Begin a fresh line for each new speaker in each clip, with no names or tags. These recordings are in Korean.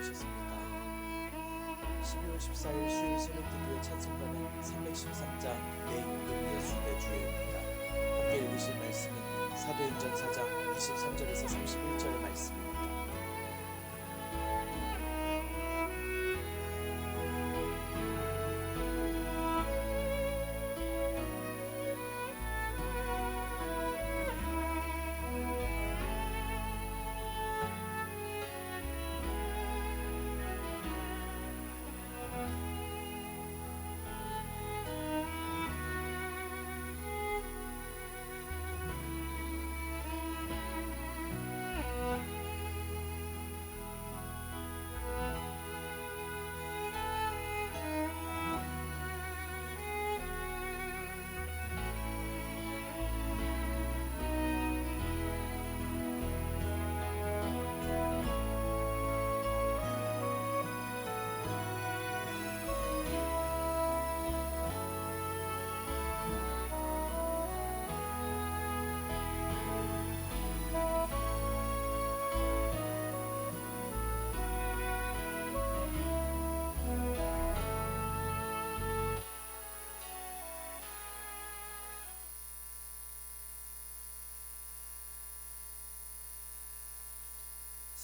주셨습니까? 12월 14일 수요일 새벽기도의 찬송가는 313장 내 임금 예수 내 주여입니다. 함께 읽으실 말씀은 사도행전 4장 23절에서 31절의 말씀입니다.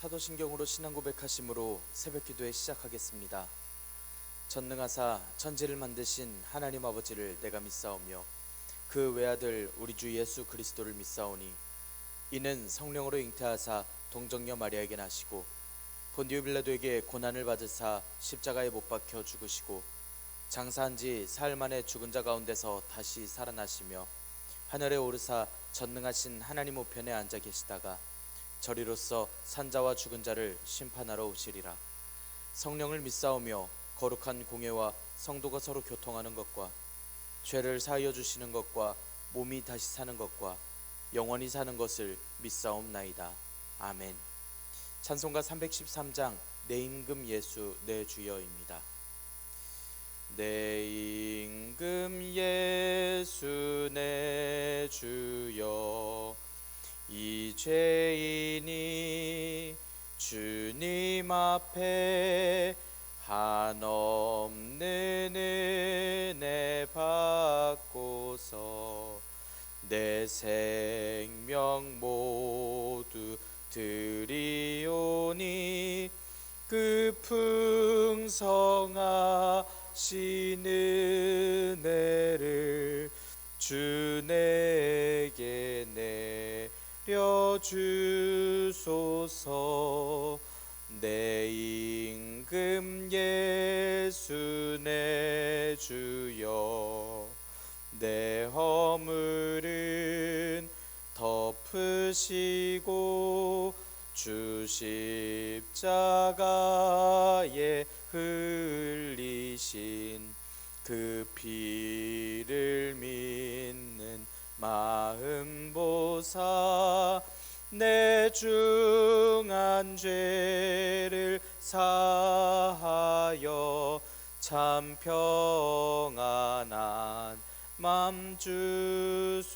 사도신경으로 신앙 고백하심으로 새벽기도에 시작하겠습니다. 전능하사 천지를 만드신 하나님 아버지를 내가 믿사오며 그 외아들 우리 주 예수 그리스도를 믿사오니 이는 성령으로 잉태하사 동정녀 마리아에게 나시고 본디오 빌라도에게 고난을 받으사 십자가에 못 박혀 죽으시고 장사한 지 사흘 만에 죽은 자 가운데서 다시 살아나시며 하늘에 오르사 전능하신 하나님 우편에 앉아 계시다가 저리로서 산자와 죽은 자를 심판하러 오시리라. 성령을 믿사오며 거룩한 공예와 성도가 서로 교통하는 것과 죄를 사하여 주시는 것과 몸이 다시 사는 것과 영원히 사는 것을 믿사옵나이다. 아멘. 찬송가 313장 내 임금 예수 내 주여입니다. 내 임금 예수 내 주여 이 죄인이 주님 앞에 한없는 은혜 받고서 내 생명 모두 드리오니 그 풍성하신 은혜를 주 내게 내려주소서. 내 임금 예수 내 주여 내 허물은 덮으시고 주 십자가에 흘리신 그 피를 믿는 마음 보사 내 중한 죄를 사하여 참 평안한 맘 주소서.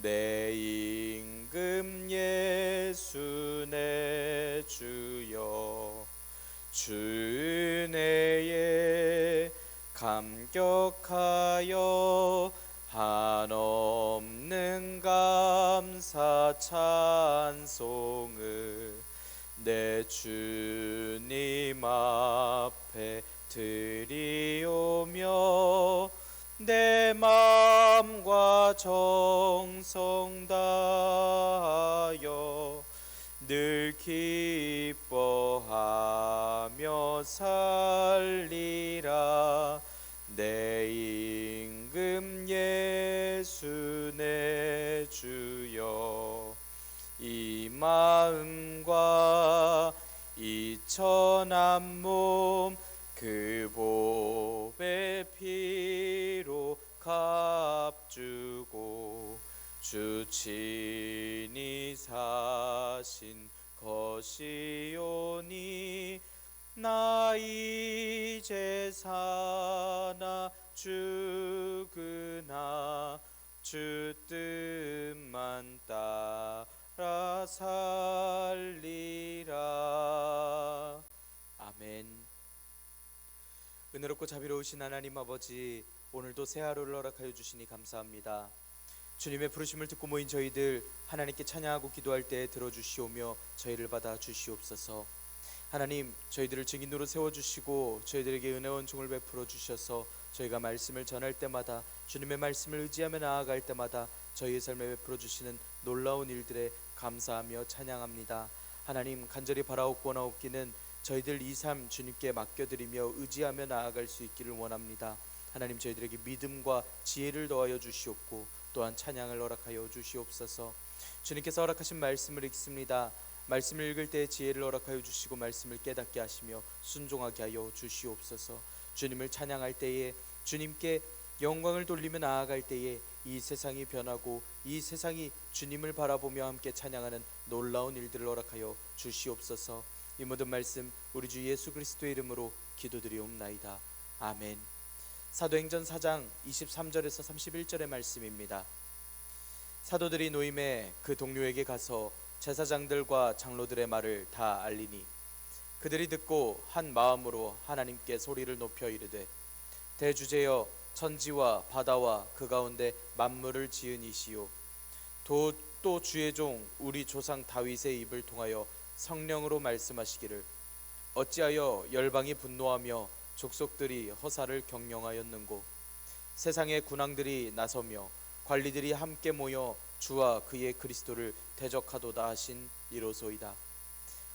내 임금 예수 내 주여 주 은혜에 감격하여 한없는 감사 찬송을 내 주님 앞에 드리오며 내 마음과 정성 다하여 늘 기뻐하며 살리라. 내 임금 예수 내 주여 이 마음과 이 천한 몸 그 보배 피로 값주고 주 친히 사신 것이오니 나 이제 사나 죽으나 주 뜻만 따라 살리라. 은혜롭고 자비로우신 하나님 아버지, 오늘도 새 하루를 허락하여 주시니 감사합니다. 주님의 부르심을 듣고 모인 저희들 하나님께 찬양하고 기도할 때 들어주시오며 저희를 받아 주시옵소서. 하나님, 저희들을 증인으로 세워주시고 저희들에게 은혜원 종을 베풀어 주셔서 저희가 말씀을 전할 때마다, 주님의 말씀을 의지하며 나아갈 때마다 저희의 삶에 베풀어 주시는 놀라운 일들에 감사하며 찬양합니다. 하나님, 간절히 바라옵고나옵기는 저희들 이 삶 주님께 맡겨드리며 의지하며 나아갈 수 있기를 원합니다. 하나님, 저희들에게 믿음과 지혜를 더하여 주시옵고 또한 찬양을 허락하여 주시옵소서. 주님께서 허락하신 말씀을 읽습니다. 말씀을 읽을 때 지혜를 허락하여 주시고 말씀을 깨닫게 하시며 순종하게 하여 주시옵소서. 주님을 찬양할 때에, 주님께 영광을 돌리며 나아갈 때에 이 세상이 변하고 이 세상이 주님을 바라보며 함께 찬양하는 놀라운 일들을 허락하여 주시옵소서. 이 모든 말씀 우리 주 예수 그리스도의 이름으로 기도드리옵나이다. 아멘. 사도행전 4장 23절에서 31절의 말씀입니다. 사도들이 노임에 그 동료에게 가서 제사장들과 장로들의 말을 다 알리니 그들이 듣고 한 마음으로 하나님께 소리를 높여 이르되, 대주제여, 천지와 바다와 그 가운데 만물을 지은 이시요, 또 주의 종 우리 조상 다윗의 입을 통하여 성령으로 말씀하시기를, 어찌하여 열방이 분노하며 족속들이 허사를 경영하였는고, 세상의 군왕들이 나서며 관리들이 함께 모여 주와 그의 그리스도를 대적하도다 하신 이로소이다.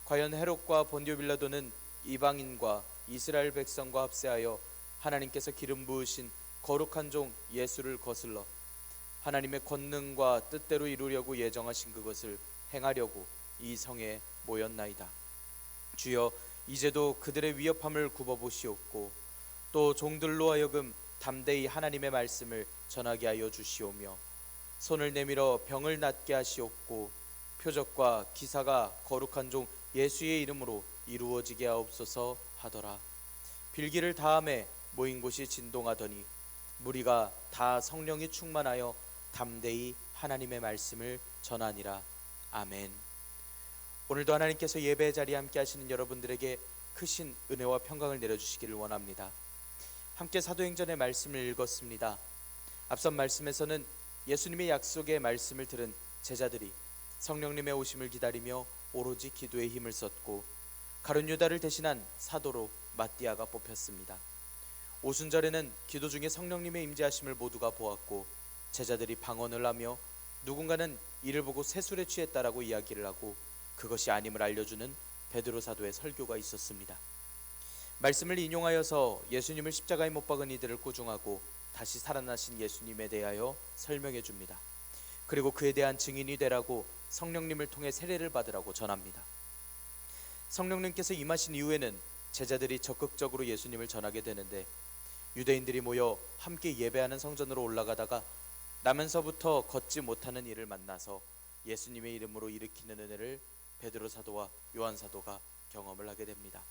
과연 헤롯과 본디오 빌라도는 이방인과 이스라엘 백성과 합세하여 하나님께서 기름 부으신 거룩한 종 예수를 거슬러 하나님의 권능과 뜻대로 이루려고 예정하신 그것을 행하려고 이 성에 모였나이다. 주여, 이제도 그들의 위협함을 굽어보시옵고 또 종들로 하여금 담대히 하나님의 말씀을 전하게 하여 주시오며 손을 내밀어 병을 낫게 하시옵고 표적과 기사가 거룩한 종 예수의 이름으로 이루어지게 하옵소서 하더라. 빌기를 다음에 모인 곳이 진동하더니 무리가 다 성령이 충만하여 담대히 하나님의 말씀을 전하니라. 아멘. 오늘도 하나님께서 예배의 자리에 함께 하시는 여러분들에게 크신 은혜와 평강을 내려주시기를 원합니다. 함께 사도행전의 말씀을 읽었습니다. 앞선 말씀에서는 예수님의 약속의 말씀을 들은 제자들이 성령님의 오심을 기다리며 오로지 기도에 힘을 썼고 가룟 유다를 대신한 사도로 마띠아가 뽑혔습니다. 오순절에는 기도 중에 성령님의 임재하심을 모두가 보았고 제자들이 방언을 하며 누군가는 이를 보고 세술에 취했다라고 이야기를 하고 그것이 아님을 알려주는 베드로 사도의 설교가 있었습니다. 말씀을 인용하여서 예수님을 십자가에 못 박은 이들을 꾸중하고 다시 살아나신 예수님에 대하여 설명해 줍니다. 그리고 그에 대한 증인이 되라고 성령님을 통해 세례를 받으라고 전합니다. 성령님께서 임하신 이후에는 제자들이 적극적으로 예수님을 전하게 되는데 유대인들이 모여 함께 예배하는 성전으로 올라가다가 나면서부터 걷지 못하는 이를 만나서 예수님의 이름으로 일으키는 은혜를 베드로 사도와 요한 사도가 경험을 하게 됩니다.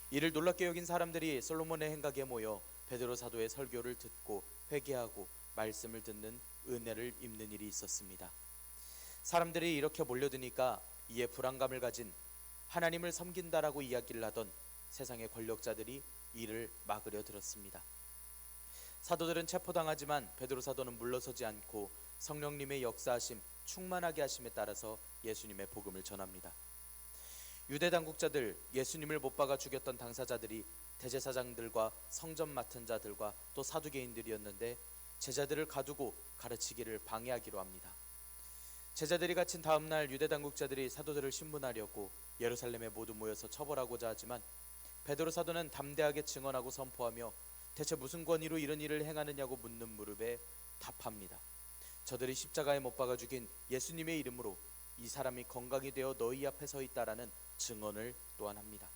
이를 놀랍게 여긴 사람들이 솔로몬의 행각에 모여 베드로 사도의 설교를 듣고 회개하고 말씀을 듣는 은혜를 입는 일이 있었습니다. 사람들이 이렇게 몰려드니까 이에 불안감을 가진 하나님을 섬긴다라고 이야기를 하던 세상의 권력자들이 이를 막으려 들었습니다. 사도들은 체포당하지만 베드로 사도는 물러서지 않고 성령님의 역사하심, 충만하게 하심에 따라서 예수님의 복음을 전합니다. 유대 당국자들, 예수님을 못 박아 죽였던 당사자들이 대제사장들과 성전 맡은 자들과 또 사두개인들이었는데 제자들을 가두고 가르치기를 방해하기로 합니다. 제자들이 갇힌 다음 날 유대 당국자들이 사도들을 신문하려고 예루살렘에 모두 모여서 처벌하고자 하지만 베드로 사도는 담대하게 증언하고 선포하며 대체 무슨 권위로 이런 일을 행하느냐고 묻는 무릎에 답합니다. 저들이 십자가에 못 박아 죽인 예수님의 이름으로 이 사람이 건강이 되어 너희 앞에 서 있다라는 증언을 또한 합니다.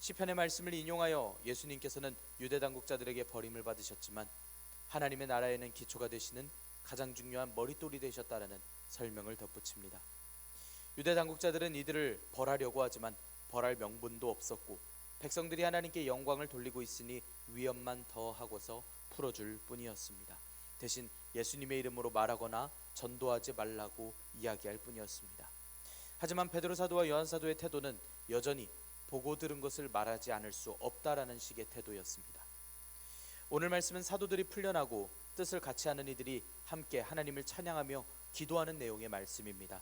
시편의 말씀을 인용하여 예수님께서는 유대 당국자들에게 버림을 받으셨지만 하나님의 나라에는 기초가 되시는 가장 중요한 머릿돌이 되셨다라는 설명을 덧붙입니다. 유대 당국자들은 이들을 벌하려고 하지만 벌할 명분도 없었고 백성들이 하나님께 영광을 돌리고 있으니 위험만 더하고서 풀어줄 뿐이었습니다. 대신 예수님의 이름으로 말하거나 전도하지 말라고 이야기할 뿐이었습니다. 하지만 베드로 사도와 요한 사도의 태도는 여전히 보고 들은 것을 말하지 않을 수 없다라는 식의 태도였습니다. 오늘 말씀은 사도들이 풀려나고 뜻을 같이 하는 이들이 함께 하나님을 찬양하며 기도하는 내용의 말씀입니다.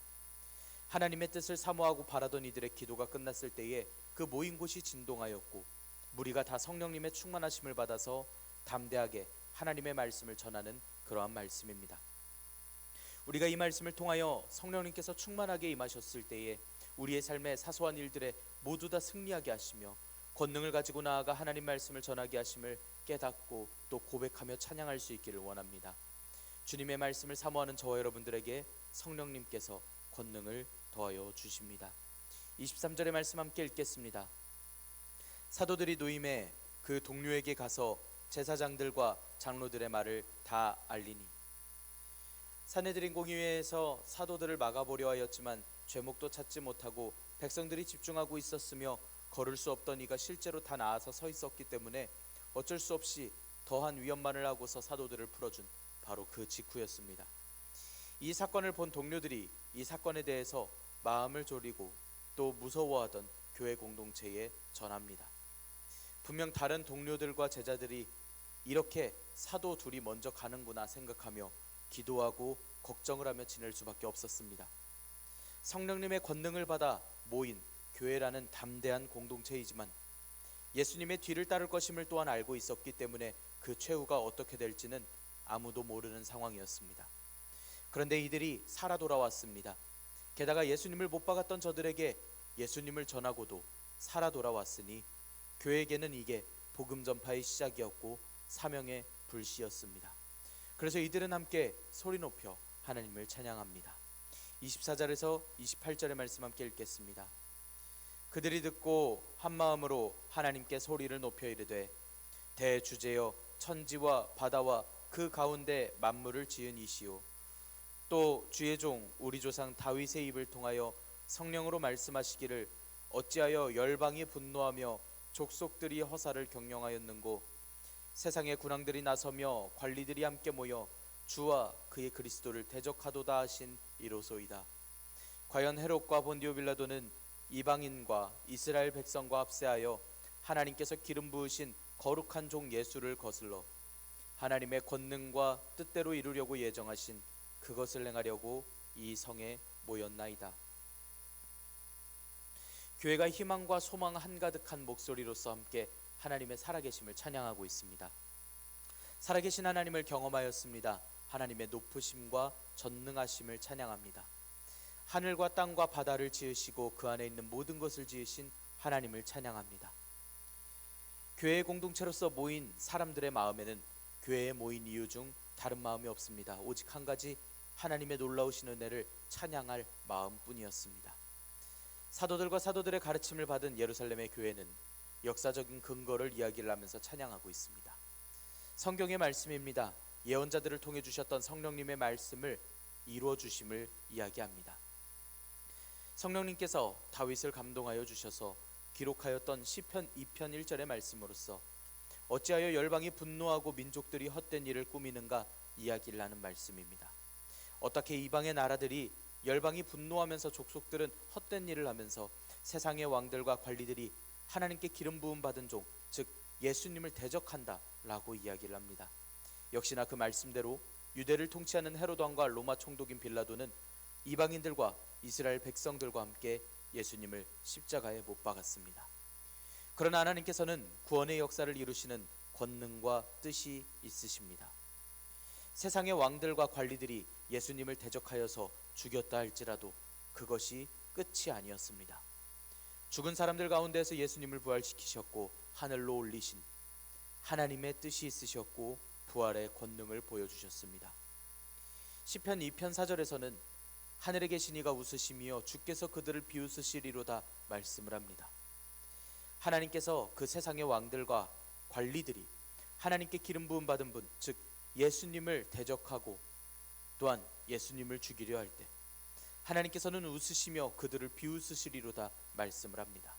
하나님의 뜻을 사모하고 바라던 이들의 기도가 끝났을 때에 그 모인 곳이 진동하였고 무리가 다 성령님의 충만하심을 받아서 담대하게 하나님의 말씀을 전하는 그러한 말씀입니다. 우리가 이 말씀을 통하여 성령님께서 충만하게 임하셨을 때에 우리의 삶의 사소한 일들에 모두 다 승리하게 하시며 권능을 가지고 나아가 하나님 말씀을 전하게 하심을 깨닫고 또 고백하며 찬양할 수 있기를 원합니다. 주님의 말씀을 사모하는 저와 여러분들에게 성령님께서 권능을 더하여 주십니다. 23절의 말씀 함께 읽겠습니다. 사도들이 노임에 그 동료에게 가서 제사장들과 장로들의 말을 다 알리니. 산헤드린 공의회에서 사도들을 막아보려 하였지만 죄목도 찾지 못하고 백성들이 집중하고 있었으며 걸을 수 없던 이가 실제로 다 나아서 서 있었기 때문에 어쩔 수 없이 더한 위험만을 하고서 사도들을 풀어준 바로 그 직후였습니다. 이 사건을 본 동료들이 이 사건에 대해서 마음을 졸이고 또 무서워하던 교회 공동체에 전합니다. 분명 다른 동료들과 제자들이 이렇게 사도 둘이 먼저 가는구나 생각하며 기도하고 걱정을 하며 지낼 수밖에 없었습니다. 성령님의 권능을 받아 모인 교회라는 담대한 공동체이지만 예수님의 뒤를 따를 것임을 또한 알고 있었기 때문에 그 최후가 어떻게 될지는 아무도 모르는 상황이었습니다. 그런데 이들이 살아 돌아왔습니다. 게다가 예수님을 못 박았던 저들에게 예수님을 전하고도 살아 돌아왔으니 교회에게는 이게 복음 전파의 시작이었고 사명의 불씨였습니다. 그래서 이들은 함께 소리 높여 하나님을 찬양합니다. 24절에서 28절의 말씀 함께 읽겠습니다. 그들이 듣고 한 마음으로 하나님께 소리를 높여 이르되 대주제여 천지와 바다와 그 가운데 만물을 지은 이시오 또 주의 종 우리 조상 다윗의 입을 통하여 성령으로 말씀하시기를 어찌하여 열방이 분노하며 족속들이 허사를 경영하였는고 세상의 군왕들이 나서며 관리들이 함께 모여 주와 그의 그리스도를 대적하도다 하신 이로소이다. 과연 헤롯과 본디오 빌라도는 이방인과 이스라엘 백성과 합세하여 하나님께서 기름 부으신 거룩한 종 예수를 거슬러 하나님의 권능과 뜻대로 이루려고 예정하신 그것을 행하려고 이 성에 모였나이다. 교회가 희망과 소망 한가득한 목소리로서 함께 하나님의 살아계심을 찬양하고 있습니다. 살아계신 하나님을 경험하였습니다. 하나님의 높으심과 전능하심을 찬양합니다. 하늘과 땅과 바다를 지으시고 그 안에 있는 모든 것을 지으신 하나님을 찬양합니다. 교회의 공동체로서 모인 사람들의 마음에는 교회에 모인 이유 중 다른 마음이 없습니다. 오직 한 가지, 하나님의 놀라우신 은혜를 찬양할 마음뿐이었습니다. 사도들과 사도들의 가르침을 받은 예루살렘의 교회는 역사적인 근거를 이야기를 하면서 찬양하고 있습니다. 성경의 말씀입니다. 예언자들을 통해 주셨던 성령님의 말씀을 이루어 주심을 이야기합니다. 성령님께서 다윗을 감동하여 주셔서 기록하였던 시편 2편 1절의 말씀으로써 어찌하여 열방이 분노하고 민족들이 헛된 일을 꾸미는가 이야기를 하는 말씀입니다. 어떻게 이방의 나라들이 열방이 분노하면서 족속들은 헛된 일을 하면서 세상의 왕들과 관리들이 하나님께 기름 부음 받은 종, 즉 예수님을 대적한다 라고 이야기를 합니다. 역시나 그 말씀대로 유대를 통치하는 헤롯 왕과 로마 총독인 빌라도는 이방인들과 이스라엘 백성들과 함께 예수님을 십자가에 못 박았습니다. 그러나 하나님께서는 구원의 역사를 이루시는 권능과 뜻이 있으십니다. 세상의 왕들과 관리들이 예수님을 대적하여서 죽였다 할지라도 그것이 끝이 아니었습니다. 죽은 사람들 가운데서 예수님을 부활시키셨고 하늘로 올리신 하나님의 뜻이 있으셨고 부활의 권능을 보여주셨습니다. 시편 2편 4절에서는 하늘에 계신 이가 웃으시며 주께서 그들을 비웃으시리로다 말씀을 합니다. 하나님께서 그 세상의 왕들과 관리들이 하나님께 기름 부음 받은 분, 즉 예수님을 대적하고 또한 예수님을 죽이려 할 때 하나님께서는 웃으시며 그들을 비웃으시리로다 말씀을 합니다.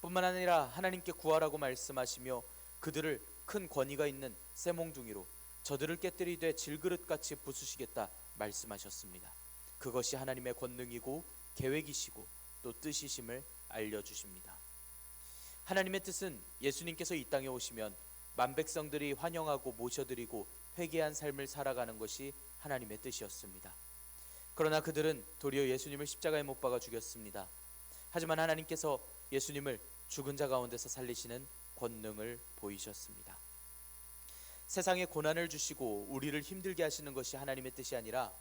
뿐만 아니라 하나님께 구하라고 말씀하시며 그들을 큰 권위가 있는 쇠몽둥이로 저들을 깨뜨리되 질그릇같이 부수시겠다 말씀하셨습니다. 그것이 하나님의 권능이고 계획이시고 또 뜻이심을 알려주십니다. 하나님의 뜻은 예수님께서 이 땅에 오시면 만백성들이 환영하고 모셔드리고 회개한 삶을 살아가는 것이 하나님의 뜻이었습니다. 그러나 그들은 도리어 예수님을 십자가에 못 박아 죽였습니다. 하지만 하나님께서 예수님을 죽은 자 가운데서 살리시는 권능을 보이셨습니다. 세상에 고난을 주시고 우리를 힘들게 하시는 것이 하나님의 뜻이 아니라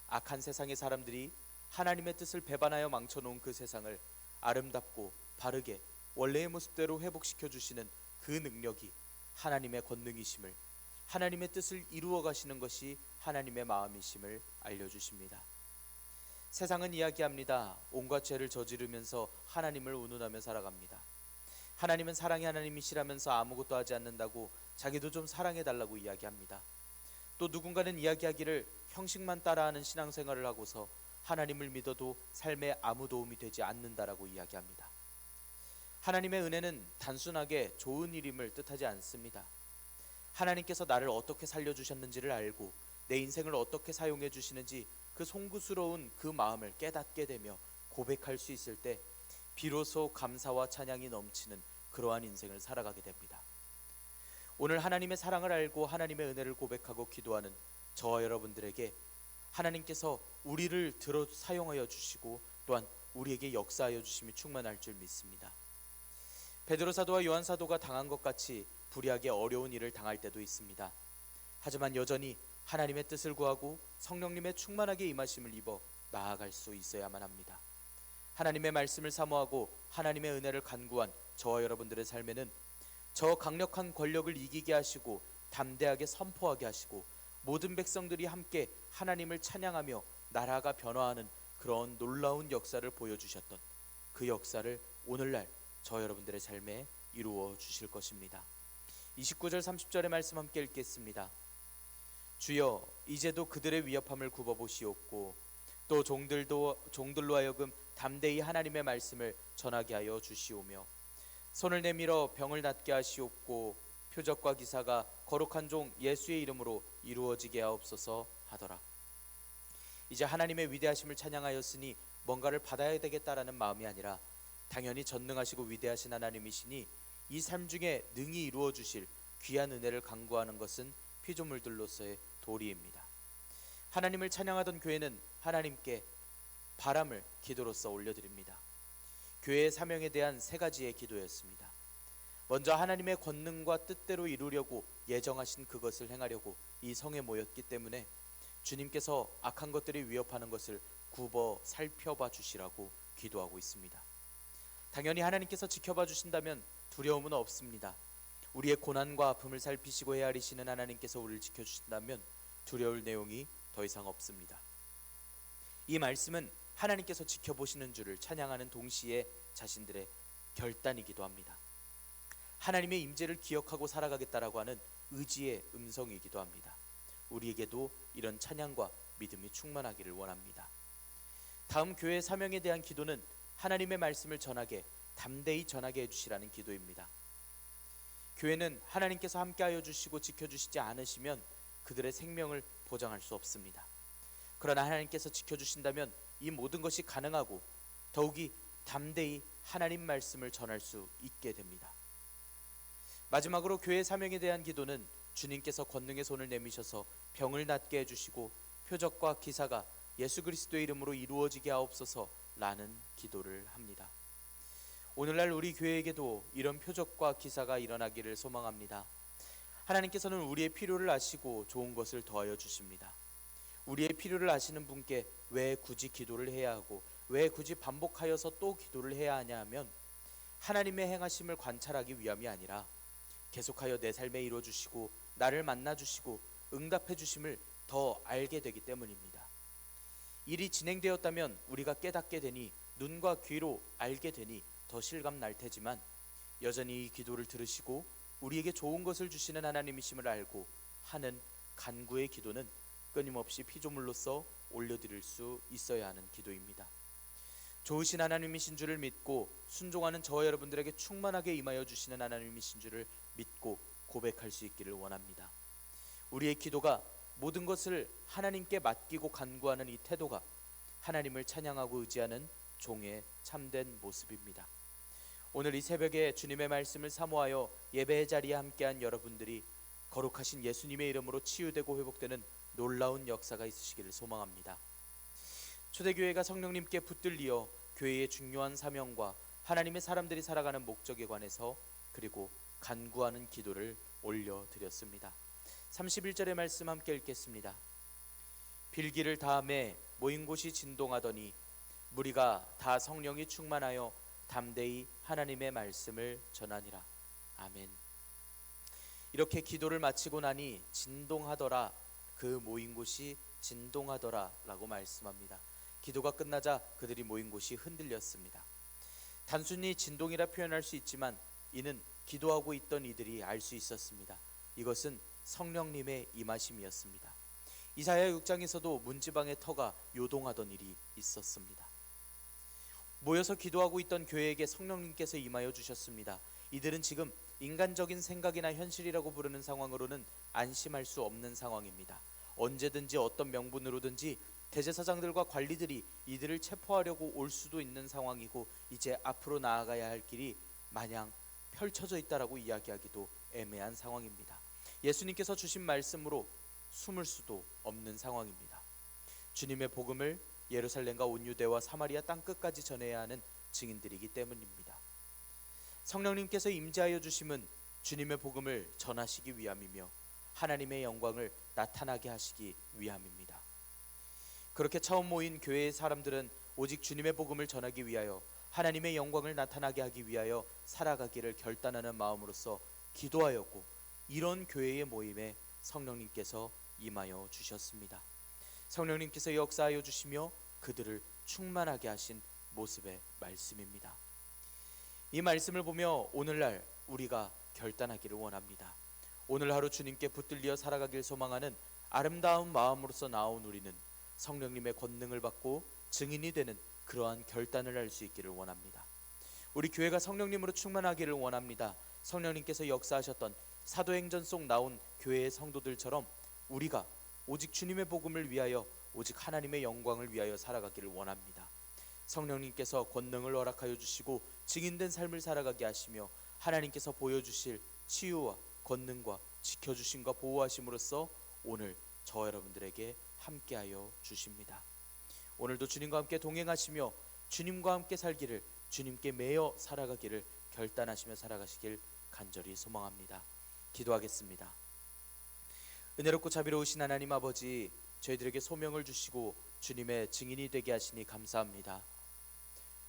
악한 세상의 사람들이 하나님의 뜻을 배반하여 망쳐놓은 그 세상을 아름답고 바르게 원래의 모습대로 회복시켜 주시는 그 능력이 하나님의 권능이심을, 하나님의 뜻을 이루어 가시는 것이 하나님의 마음이심을 알려주십니다. 세상은 이야기합니다. 온갖 죄를 저지르면서 하나님을 운운하며 살아갑니다. 하나님은 사랑의 하나님이시라면서 아무것도 하지 않는다고 자기도 좀 사랑해달라고 이야기합니다. 또 누군가는 이야기하기를 형식만 따라하는 신앙생활을 하고서 하나님을 믿어도 삶에 아무 도움이 되지 않는다라고 이야기합니다. 하나님의 은혜는 단순하게 좋은 일임을 뜻하지 않습니다. 하나님께서 나를 어떻게 살려주셨는지를 알고 내 인생을 어떻게 사용해 주시는지 그 송구스러운 그 마음을 깨닫게 되며 고백할 수 있을 때 비로소 감사와 찬양이 넘치는 그러한 인생을 살아가게 됩니다. 오늘 하나님의 사랑을 알고 하나님의 은혜를 고백하고 기도하는 저와 여러분들에게 하나님께서 우리를 들어 사용하여 주시고 또한 우리에게 역사하여 주심이 충만할 줄 믿습니다. 베드로 사도와 요한 사도가 당한 것 같이 불의하게 어려운 일을 당할 때도 있습니다. 하지만 여전히 하나님의 뜻을 구하고 성령님의 충만하게 임하심을 입어 나아갈 수 있어야만 합니다. 하나님의 말씀을 사모하고 하나님의 은혜를 간구한 저와 여러분들의 삶에는 저 강력한 권력을 이기게 하시고 담대하게 선포하게 하시고 모든 백성들이 함께 하나님을 찬양하며 나라가 변화하는 그런 놀라운 역사를 보여주셨던 그 역사를 오늘날 저 여러분들의 삶에 이루어 주실 것입니다. 29절 30절의 말씀 함께 읽겠습니다. 주여 이제도 그들의 위협함을 굽어보시옵고 또 종들로 하여금 담대히 하나님의 말씀을 전하게 하여 주시오며 손을 내밀어 병을 낫게 하시옵고 표적과 기사가 거룩한 종 예수의 이름으로 이루어지게 하옵소서 하더라. 이제 하나님의 위대하심을 찬양하였으니 뭔가를 받아야 되겠다라는 마음이 아니라 당연히 전능하시고 위대하신 하나님이시니 이 삶 중에 능히 이루어 주실 귀한 은혜를 간구하는 것은 피조물들로서의 도리입니다. 하나님을 찬양하던 교회는 하나님께 바람을 기도로서 올려드립니다. 교회의 사명에 대한 세 가지의 기도였습니다. 먼저 하나님의 권능과 뜻대로 이루려고 예정하신 그것을 행하려고 이 성에 모였기 때문에 주님께서 악한 것들이 위협하는 것을 굽어 살펴봐 주시라고 기도하고 있습니다. 당연히 하나님께서 지켜봐 주신다면 두려움은 없습니다. 우리의 고난과 아픔을 살피시고 헤아리시는 하나님께서 우리를 지켜주신다면 두려울 내용이 더 이상 없습니다. 이 말씀은 하나님께서 지켜보시는 줄을 찬양하는 동시에 자신들의 결단이기도 합니다. 하나님의 임재를 기억하고 살아가겠다라고 하는 의지의 음성이기도 합니다. 우리에게도 이런 찬양과 믿음이 충만하기를 원합니다. 다음 교회의 사명에 대한 기도는 하나님의 말씀을 전하게 담대히 전하게 해주시라는 기도입니다. 교회는 하나님께서 함께하여 주시고 지켜주시지 않으시면 그들의 생명을 보장할 수 없습니다. 그러나 하나님께서 지켜주신다면 이 모든 것이 가능하고 더욱이 담대히 하나님 말씀을 전할 수 있게 됩니다. 마지막으로 교회의 사명에 대한 기도는 주님께서 권능의 손을 내미셔서 병을 낫게 해주시고 표적과 기사가 예수 그리스도의 이름으로 이루어지게 하옵소서 라는 기도를 합니다. 오늘날 우리 교회에게도 이런 표적과 기사가 일어나기를 소망합니다. 하나님께서는 우리의 필요를 아시고 좋은 것을 더하여 주십니다. 우리의 필요를 아시는 분께 왜 굳이 기도를 해야 하고 왜 굳이 반복하여서 또 기도를 해야 하냐 하면 하나님의 행하심을 관찰하기 위함이 아니라 계속하여 내 삶에 이루어주시고 나를 만나주시고 응답해주심을 더 알게 되기 때문입니다. 일이 진행되었다면 우리가 깨닫게 되니 눈과 귀로 알게 되니 더 실감 날 테지만 여전히 이 기도를 들으시고 우리에게 좋은 것을 주시는 하나님이심을 알고 하는 간구의 기도는 끊임없이 피조물로서 올려드릴 수 있어야 하는 기도입니다. 좋으신 하나님이신 줄을 믿고 순종하는 저와 여러분들에게 충만하게 임하여 주시는 하나님이신 줄을 믿고 고백할 수 있기를 원합니다. 우리의 기도가 모든 것을 하나님께 맡기고 간구하는 이 태도가 하나님을 찬양하고 의지하는 종의 참된 모습입니다. 오늘 이 새벽에 주님의 말씀을 사모하여 예배의 자리에 함께한 여러분들이 거룩하신 예수님의 이름으로 치유되고 회복되는 놀라운 역사가 있으시기를 소망합니다. 초대교회가 성령님께 붙들리어 교회의 중요한 사명과 하나님의 사람들이 살아가는 목적에 관해서 그리고 간구하는 기도를 올려드렸습니다. 31절의 말씀 함께 읽겠습니다. 빌기를 다음에 모인 곳이 진동하더니 무리가 다 성령이 충만하여 담대히 하나님의 말씀을 전하니라. 아멘. 이렇게 기도를 마치고 나니 진동하더라, 그 모인 곳이 진동하더라 라고 말씀합니다. 기도가 끝나자 그들이 모인 곳이 흔들렸습니다. 단순히 진동이라 표현할 수 있지만 이는 기도하고 있던 이들이 알 수 있었습니다. 이것은 성령님의 임하심이었습니다. 이사야 6장에서도 문지방의 터가 요동하던 일이 있었습니다. 모여서 기도하고 있던 교회에게 성령님께서 임하여 주셨습니다. 이들은 지금 인간적인 생각이나 현실이라고 부르는 상황으로는 안심할 수 없는 상황입니다. 언제든지 어떤 명분으로든지 대제사장들과 관리들이 이들을 체포하려고 올 수도 있는 상황이고 이제 앞으로 나아가야 할 길이 마냥 펼쳐져 있다라고 이야기하기도 애매한 상황입니다. 예수님께서 주신 말씀으로 숨을 수도 없는 상황입니다. 주님의 복음을 예루살렘과 온 유대와 사마리아 땅끝까지 전해야 하는 증인들이기 때문입니다. 성령님께서 임재하여 주심은 주님의 복음을 전하시기 위함이며 하나님의 영광을 나타나게 하시기 위함입니다. 그렇게 처음 모인 교회의 사람들은 오직 주님의 복음을 전하기 위하여 하나님의 영광을 나타나게 하기 위하여 살아가기를 결단하는 마음으로서 기도하였고, 이런 교회의 모임에 성령님께서 임하여 주셨습니다. 성령님께서 역사하여 주시며 그들을 충만하게 하신 모습의 말씀입니다. 이 말씀을 보며 오늘날 우리가 결단하기를 원합니다. 오늘 하루 주님께 붙들려 살아가길 소망하는 아름다운 마음으로서 나온 우리는 성령님의 권능을 받고 증인이 되는 그러한 결단을 할 수 있기를 원합니다. 우리 교회가 성령님으로 충만하기를 원합니다. 성령님께서 역사하셨던 사도행전 속 나온 교회의 성도들처럼 우리가 오직 주님의 복음을 위하여 오직 하나님의 영광을 위하여 살아가기를 원합니다. 성령님께서 권능을 허락하여 주시고 증인된 삶을 살아가게 하시며 하나님께서 보여주실 치유와 권능과 지켜주심과 보호하심으로써 오늘 저 여러분들에게 함께하여 주십니다. 오늘도 주님과 함께 동행하시며 주님과 함께 살기를, 주님께 매여 살아가기를 결단하시며 살아가시길 간절히 소망합니다. 기도하겠습니다. 은혜롭고 자비로우신 하나님 아버지, 저희들에게 소명을 주시고 주님의 증인이 되게 하시니 감사합니다.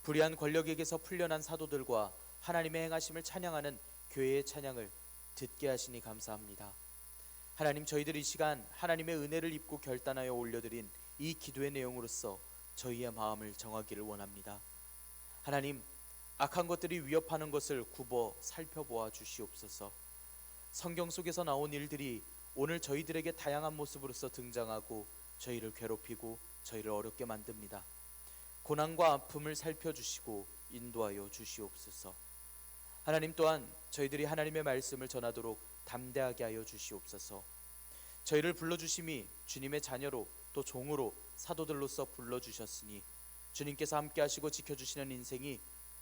불의한 권력에게서 풀려난 사도들과 하나님의 행하심을 찬양하는 교회의 찬양을 듣게 하시니 감사합니다. 하나님, 저희들이 이 시간 하나님의 은혜를 입고 결단하여 올려드린 이 기도의 내용으로서 저희의 마음을 정하기를 원합니다. 하나님, 악한 것들이 위협하는 것을 굽어 살펴보아 주시옵소서. 성경 속에서 나온 일들이 오늘 저희들에게 다양한 모습으로서 등장하고 저희를 괴롭히고 저희를 어렵게 만듭니다. 고난과 아픔을 살펴주시고 인도하여 주시옵소서. 하나님, 또한 저희들이 하나님의 말씀을 전하도록 담대하게 하여 주시옵소서. 저희를 불러주심이 주님의 자녀로 또 종으로 사도들로서 불러주셨으니 주님께서 함께 하시고 지켜주시는 인생이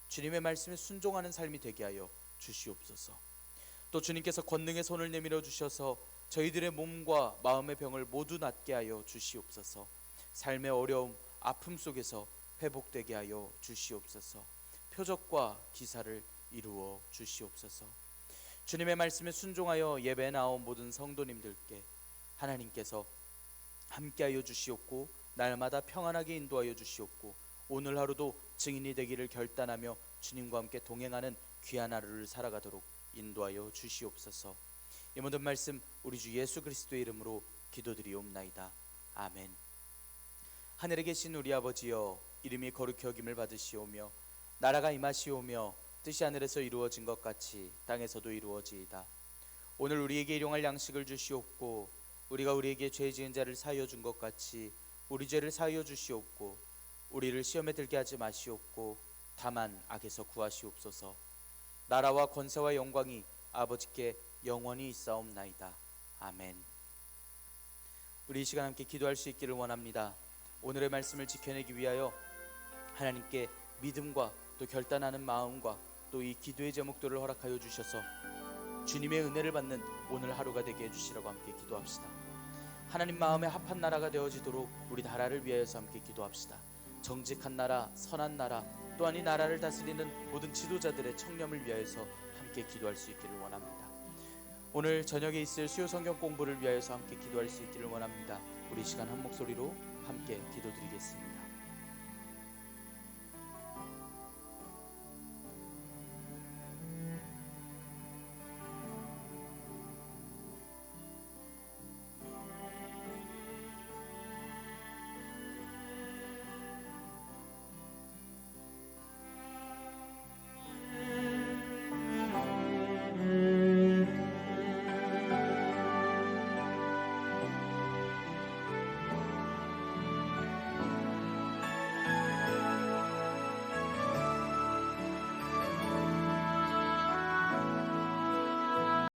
주님의 말씀에 순종하는 삶이 되게 하여 주시옵소서. 또 주님께서 권능의 손을 내밀어 주셔서 저희들의 몸과 마음의 병을 모두 낫게 하여 주시옵소서. 삶의 어려움, 아픔 속에서 회복되게 하여 주시옵소서. 표적과 기사를 이루어 주시옵소서. 주님의 말씀에 순종하여 예배에 나온 모든 성도님들께 하나님께서 함께하여 주시옵고 날마다 평안하게 인도하여 주시옵고 오늘 하루도 증인이 되기를 결단하며 주님과 함께 동행하는 귀한 하루를 살아가도록 인도하여 주시옵소서. 이 모든 말씀 우리 주 예수 그리스도의 이름으로 기도드리옵나이다. 아멘. 하늘에 계신 우리 아버지여, 이름이 거룩히 여김을 받으시오며 나라가 임하시오며 뜻이 하늘에서 이루어진 것 같이 땅에서도 이루어지이다. 오늘 우리에게 일용할 양식을 주시옵고 우리가 우리에게 죄 지은 자를 사하여 준 것 같이 우리 죄를 사하여 주시옵고 우리를 시험에 들게 하지 마시옵고 다만 악에서 구하시옵소서. 나라와 권세와 영광이 아버지께 영원히 있사옵나이다. 아멘. 우리 이 시간 함께 기도할 수 있기를 원합니다. 오늘의 말씀을 지켜내기 위하여 하나님께 믿음과 또 결단하는 마음과 또 또 이 기도의 제목들을 허락하여 주셔서 주님의 은혜를 받는 오늘 하루가 되게 해주시라고 함께 기도합시다. 하나님 마음에 합한 나라가 되어지도록 우리 나라를 위하여서 함께 기도합시다. 정직한 나라, 선한 나라, 또한 이 나라를 다스리는 모든 지도자들의 청렴을 위하여서 함께 기도할 수 있기를 원합니다. 오늘 저녁에 있을 수요 성경 공부를 위하여서 함께 기도할 수 있기를 원합니다. 우리 시간 한 목소리로 함께 기도드리겠습니다.